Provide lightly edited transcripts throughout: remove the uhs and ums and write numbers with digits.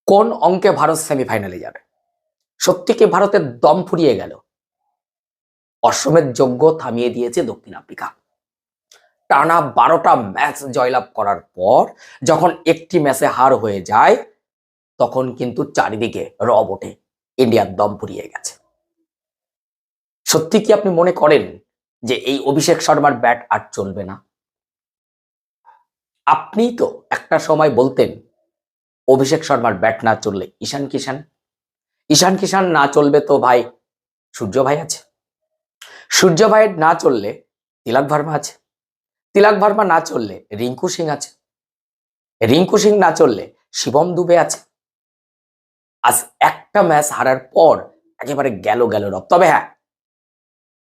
কোন অঙ্কে ভারত সেমিফাইনালে যাবে? সত্যি কি ভারতের দম ফুরিয়ে গেল? অশ্বমেধ যজ্ঞ থামিয়ে দিয়েছে দক্ষিণ আফ্রিকা। টানা 12টা ম্যাচ জয়লাভ করার পর যখন একটি ম্যাচে হার হয়ে যায়, তখন কিন্তু চারিদিকে রব ওঠে, ইন্ডিয়ার দম ফুরিয়ে গেছে। সত্যি কি আপনি মনে করেন যে এই অভিষেক শর্মার ব্যাট আর চলবে না? আপনি তো একটা সময় বলতেন অভিষেক শর্মার ব্যাট না চললে ঈশান কিষান না চলবে তো ভাই সূর্য ভাই আছে, সূর্য ভাইয়ের না চললে তিলক ভার্মা আছে, তিলক ভার্মা না চললে রিঙ্কু সিং আছে, রিঙ্কু সিং না চললে শিবম দুবে আছে। আজ একটা ম্যাচ হারার পর একেবারে গেল রব। তবে হ্যাঁ,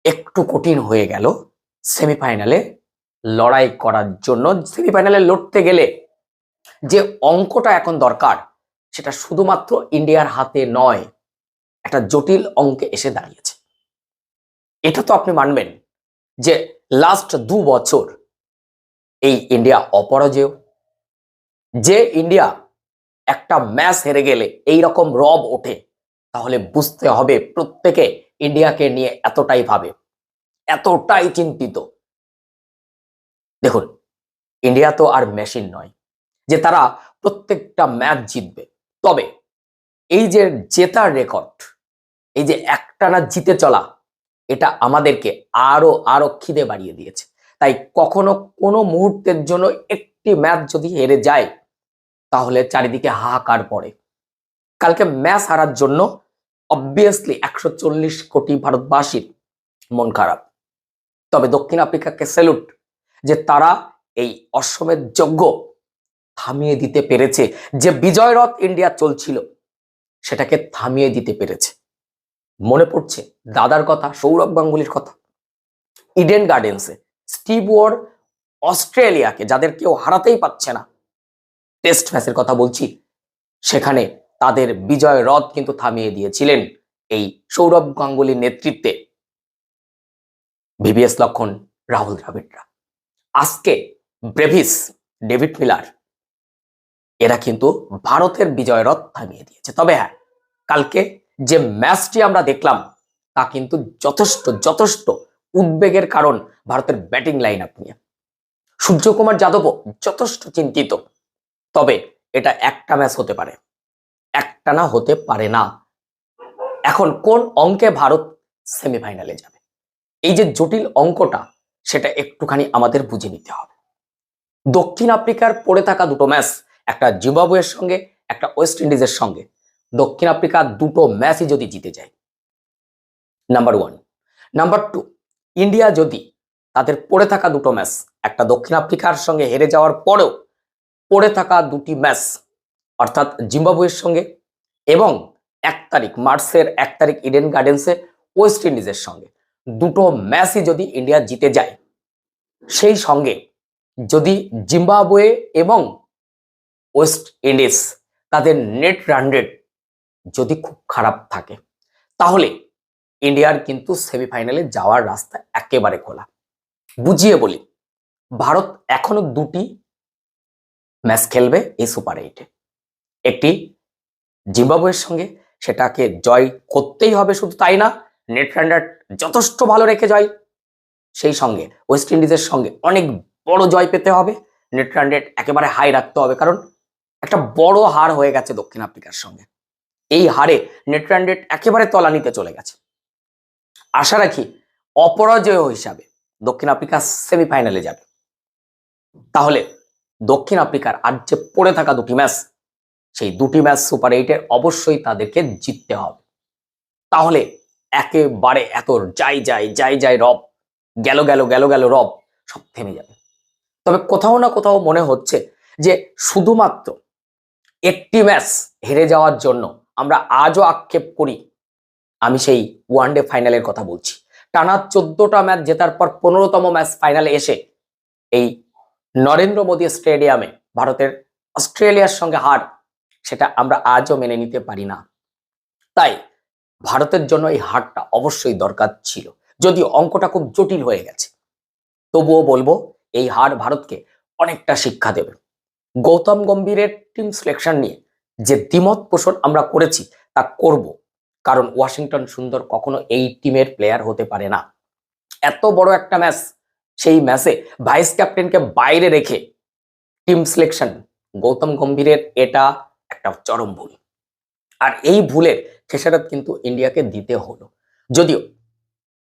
একটু কঠিন হয়ে গেল সেমিফাইনালে লড়াই করার জন্য। সেমিফাইনালে লড়তে গেলে যে অঙ্কটা এখন দরকার সেটা শুধুমাত্র ইন্ডিয়ার হাতে নয়, একটা জটিল অঙ্কে এসে দাঁড়িয়েছে। এটা তো আপনি মানবেন যে লাস্ট 2 বছর এই ইন্ডিয়া অপরাজেয়। যে ইন্ডিয়া একটা ম্যাচ হেরে গেলে এই রকম রব ওঠে, তাহলে বুঝতে হবে প্রত্যেকে ইন্ডিয়াকে নিয়ে এতটাই ভাবে, এতটাই চিন্তিত। দেখুন, ইন্ডিয়া তো আর মেশিন নয় যে তারা প্রত্যেকটা ম্যাচ জিতবে। তবে এই যে জেতার রেকর্ড, এই যে একটানা জিতে চলা, এটা আমাদেরকে আরো খিদে বাড়িয়ে দিয়েছে। তাই কখনো কোনো মুহূর্তের জন্য একটি ম্যাচ যদি হেরে যায়, তাহলে চারিদিকে হাহাকার পড়ে। কালকে ম্যাচ হারার জন্য অবভিয়াসলি 140 কোটি ভারতবাসীর মন খারাপ। তবে দক্ষিণ আফ্রিকাকে স্যালুট যে তারা এই অশ্বমেধ যজ্ঞ থামিয়ে দিতে পেরেছে। যে বিজয় রথ ইন্ডিয়া চলছিল সেটাকে থামিয়ে দিতে পেরেছে। মনে পড়ছে দাদার কথা, সৌরভ গাঙ্গুলির কথা। ইডেন গার্ডেন্সে স্টিভ ওয়ার অস্ট্রেলিয়াকে, যাদের কেউ হারাতেই পারছে না, টেস্ট ম্যাচের কথা বলছি, সেখানে তাদের বিজয় রথ কিন্তু থামিয়ে দিয়েছিলেন এই সৌরভ গাঙ্গুলির নেতৃত্বে ভিভিএস লক্ষণ, রাহুল দ্রাবিড়রা। আজকে ব্রেভিস, ডেভিড মিলার, এরা কিন্তু ভারতের বিজয় রথ থামিয়ে দিয়েছে। তবে হ্যাঁ, কালকে যে ম্যাচটি আমরা দেখলাম তা কিন্তু যথেষ্ট উদ্বেগের কারণ ভারতের ব্যাটিং লাইন আপ নিয়ে। সূর্যকুমার যাদবও যথেষ্ট চিন্তিত। তবে এটা একটা ম্যাচ হতে পারে, একটানা হতে পারে না। এখন কোন অঙ্কে ভারত সেমিফাইনালে যাবে, এই যে জটিল অঙ্কটা, সেটা একটুখানি আমাদের বুঝে নিতে হবে। দক্ষিণ আফ্রিকার পড়ে থাকা দুটো ম্যাচ, একটা জিম্বাবুয়ের সঙ্গে, একটা ওয়েস্ট ইন্ডিজের সঙ্গে, দক্ষিণ আফ্রিকা দুটো ম্যাচই যদি জিতে যায়, নাম্বার 1। নাম্বার 2, ইন্ডিয়া যদি তাদের পড়ে থাকা দুটো ম্যাচ, একটা দক্ষিণ আফ্রিকার সঙ্গে হেরে যাওয়ার পরেও পড়ে থাকা দুটি ম্যাচ, অর্থাৎ জিম্বাবুয়ের সঙ্গে এবং 1 তারিখ ইডেন গার্ডেন্সে ওয়েস্ট ইন্ডিজের সঙ্গে, দুটো ম্যাচই যদি ইন্ডিয়া জিতে যায়, সেই সঙ্গে যদি জিম্বাবুয়ে এবং ওয়েস্ট ইন্ডিজ তাদের নেট রান রেট যদি খুব খারাপ থাকে, তাহলে ইন্ডিয়ার কিন্তু সেমিফাইনালে যাওয়ার রাস্তা একেবারে খোলা। বুঝিয়ে বলি, ভারত এখনো 2টি ম্যাচ খেলবে এই সুপার 8-এ। একটি জিম্বাবুয়ের সঙ্গে, সেটাকে জয় করতেই হবে, শুধু তাই না, নেট রান রেট যথেষ্ট ভালো রেখে জয়। সেই সঙ্গে ওয়েস্ট ইন্ডিজের সঙ্গে অনেক বড় জয় পেতে হবে, নেট রান রেট একেবারে হাই রাখতে হবে, কারণ একটা বড় হার হয়ে গেছে দক্ষিণ আফ্রিকার সঙ্গে। এই হারে নেট রান রেট একেবারে তলানিতে চলে গেছে। আশা রাখি অপরাজয় হিসাবে দক্ষিণ আফ্রিকা সেমিফাইনালে যাবে। তাহলে দক্ষিণ আফ্রিকার আর যে পড়ে থাকা দুটি ম্যাচ, সেই দুটি ম্যাচ সুপার 8-এর অবশ্যই তাদেরকে জিততে হবে। তাহলে একেবারে এত যাই রব, গেল রব সব থেমে যাবে। তবে কোথাও না কোথাও মনে হচ্ছে যে শুধুমাত্র একটি ম্যাচ হেরে যাওয়ার জন্য আমরা আজও আক্ষেপ করি। আমি সেই ওয়ানডে ফাইনালের কথা বলছি। টানা 14টা ম্যাচ জেতার পর 15তম ম্যাচ ফাইনালে এসে এই নরেন্দ্র মোদী স্টেডিয়ামে ভারতের অস্ট্রেলিয়ার সঙ্গে হার, সেটা আমরা আজও মেনে নিতে পারি না। তাই ভারতের জন্য এই হারটা অবশ্যই দরকার ছিল, যদিও অঙ্কটা খুব জটিল হয়ে গেছে। তবুও বলবো এই হার ভারতকে অনেকটা শিক্ষা দেবে। গৌতম গম্ভীরের টিম সিলেকশন নিয়ে যে দ্বিমত পোষণ আমরা করেছি তা করব, কারণ ওয়াশিংটন সুন্দর কখনো এই টিমের প্লেয়ার হতে পারে না। এত বড় একটা ম্যাচ, সেই ম্যাচে ভাইস ক্যাপ্টেনকে বাইরে রেখে টিম সিলেকশন গৌতম গম্ভীরের, এটা একটা চরম ভুল। আর এই ভুলের খেসারত কিন্তু ইন্ডিয়াকে দিতে হলো। যদিও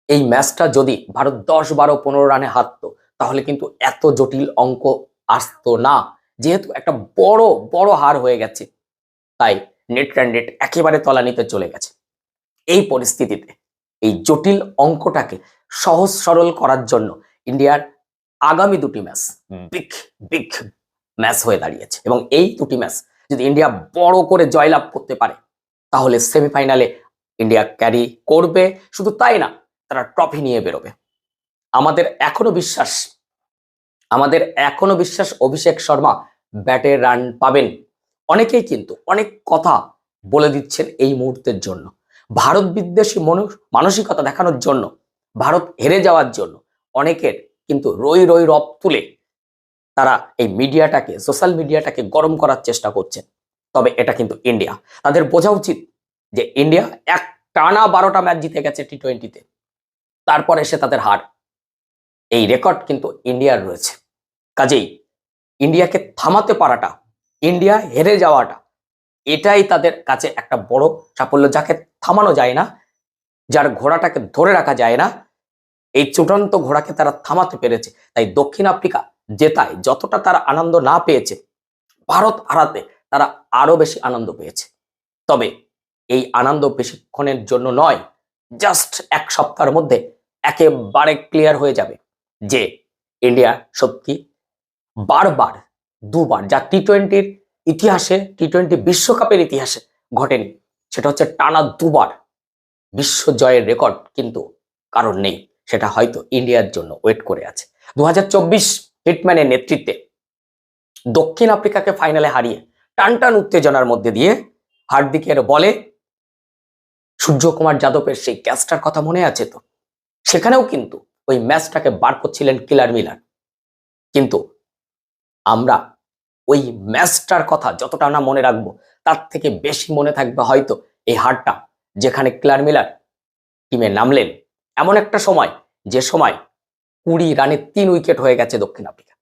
এই ম্যাচটা যদি ভারত 10, 12, 15 রানে হারতো তাহলে কিন্তু এত জটিল অঙ্ক আসতো না। যেহেতু একটা বড় বড় হার হয়ে গেছে, তাই নেট রান রেট একেবারে তলানিতে চলে গেছে। এই পরিস্থিতিতে এই জটিল অঙ্কটাকে সহজ সরল করার জন্য ইন্ডিয়ার আগামী দুটি ম্যাচ বিগ বিগ ম্যাচ হয়ে দাঁড়িয়েছে, এবং এই দুটি ম্যাচ যদি ইন্ডিয়া বড় করে জয়লাভ করতে পারে তাহলে সেমিফাইনালে ইন্ডিয়া ক্যারি করবে। শুধু তাই না, তারা ট্রফি নিয়ে বেরোবে। আমাদের এখনো বিশ্বাস অভিষেক শর্মা ব্যাটে রান পাবেন। অনেকেই কিন্তু অনেক কথা বলে দিচ্ছেন এই মুহূর্তের জন্য, ভারত বিদ্বেষী মানসিকতা দেখানোর জন্য, ভারত হেরে যাওয়ার জন্য অনেকের কিন্তু রই রই রব তুলে তারা এই মিডিয়াটাকে, সোশ্যাল মিডিয়াটাকে গরম করার চেষ্টা করছেন। তবে এটা কিন্তু ইন্ডিয়া, তাদের বোঝা উচিত যে ইন্ডিয়া এক টানা 12টা ম্যাচ জিতে গেছে টি20-তে, তারপর এসে তাদের হার। এই রেকর্ড কিন্তু ইন্ডিয়ার রয়েছে। কাজেই ইন্ডিয়াকে থামাতে পারাটা, ইন্ডিয়া হেরে যাওয়াটা, এটাই তাদের কাছে একটা বড় সাফল্য। যাকে থামানো যায় না, যার ঘোড়াটাকে ধরে রাখা যায় না, এই চূড়ান্ত ঘোড়াকে তারা থামাতে পেরেছে। তাই দক্ষিণ আফ্রিকা জেতায় যতটা তারা আনন্দ না পেয়েছে, ভারত হারাতে তারা আরো বেশি আনন্দ পেয়েছে। তবে এই আনন্দ বেশিক্ষণের জন্য নয়, জাস্ট এক সপ্তাহের মধ্যে একেবারে ক্লিয়ার হয়ে যাবে যে ইন্ডিয়া সত্যি বারবার, দুবার, যা টি20-র ইতিহাসে, টি20 বিশ্বকাপের ইতিহাসে ঘটেনি, সেটা হচ্ছে টানা দুবার বিশ্ব জয়ের রেকর্ড কিন্তু কারণ নেই। সেটা হয়তো ইন্ডিয়ার জন্য ওয়েট করে আছে। 2024 হিটম্যানের নেতৃত্বে দক্ষিণ আফ্রিকাকে ফাইনালে হারিয়ে টানটান উত্তেজনার মধ্যে দিয়ে হার্দিকের বলে সূর্যকুমার যাদবের সেই ক্যাচটার কথা মনে আছে তো? সেখানেও কিন্তু ওই ম্যাচটাকে বার করছিলেন কিলার মিলার। কিন্তু আমরা ওই ম্যাচটার কথা যতটা না মনে রাখবো, তার থেকে বেশি মনে থাকবে হয়তো এই হারটা, যেখানে কিলার মিলার টিমে নামলেন এমন একটা সময়, যে সময় 20 রানে 3 উইকেট হয়ে গেছে দক্ষিণ আফ্রিকা।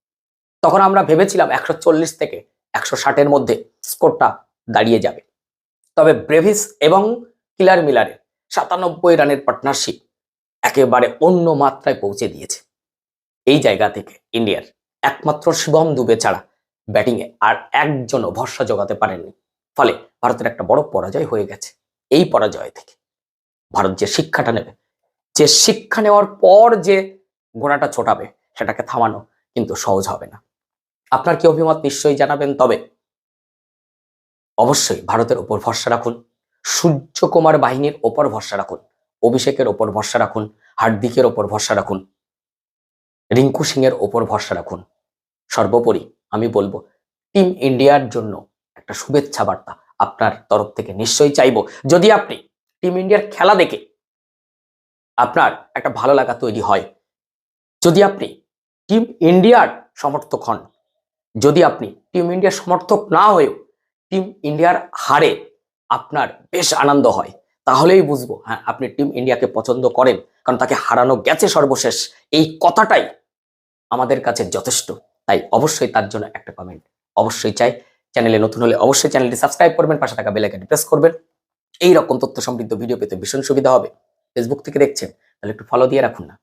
তখন আমরা ভেবেছিলাম 140 থেকে 160-এর মধ্যে স্কোরটা দাঁড়িয়ে যাবে। তবে ব্রেভিস এবং কিলার মিলারের 97 রানের পার্টনারশিপ একেবারে অন্য মাত্রায় পৌঁছে দিয়েছে। এই জায়গা থেকে ইন্ডিয়ার একমাত্র শিবম দুবে ছাড়া ব্যাটিংয়ে আর একজনও ভরসা জোগাতে পারেননি। ফলে ভারতের একটা বড় পরাজয় হয়ে গেছে। এই পরাজয় থেকে ভারত যে শিক্ষাটা নেবে, যে শিক্ষা নেওয়ার পর যে ঘোড়াটা ছোটাবে, সেটাকে থামানো কিন্তু সহজ হবে না। আপনার কি অভিমত নিশ্চয়ই জানাবেন। তবে অবশ্যই ভারতের ওপর ভরসা রাখুন, সূর্যকুমার বাহিনীর ওপর ভরসা রাখুন, অভিষেকের ওপর ভরসা রাখুন, হার্দিকের ওপর ভরসা রাখুন, রিঙ্কু সিং এর ওপর ভরসা রাখুন। সর্বোপরি আমি বলবো, টিম ইন্ডিয়ার জন্য একটা শুভেচ্ছা বার্তা আপনার তরফ থেকে নিশ্চয়ই চাইবো। যদি আপনি টিম ইন্ডিয়ার খেলা দেখে আপনার একটা ভালো লাগা তৈরি হয়, যদি আপনি টিম ইন্ডিয়ার সমর্থক হন, যদি আপনি টিম ইন্ডিয়ার সমর্থক না হয়েও টিম ইন্ডিয়ার হারে আপনার বেশ আনন্দ হয়, তাহলেই বুঝবো হ্যাঁ, আপনি টিম ইন্ডিয়াকে পছন্দ করেন। কারণ তাকে হারানো গেছে সর্বশেষ, এই কথাটাই আমাদের কাছে যথেষ্ট। তাই অবশ্যই তার জন্য একটা কমেন্ট অবশ্যই চাই। চ্যানেলে নতুন হলে অবশ্যই চ্যানেলটি সাবস্ক্রাইব করবেন, পাশে থাকা বেল আইকনটি প্রেস করবেন। এই রকম তথ্য সমৃদ্ধ ভিডিও পেতে ভীষণ সুবিধা হবে। ফেসবুক থেকে দেখছেন তাহলে একটু ফলো দিয়ে রাখুন না।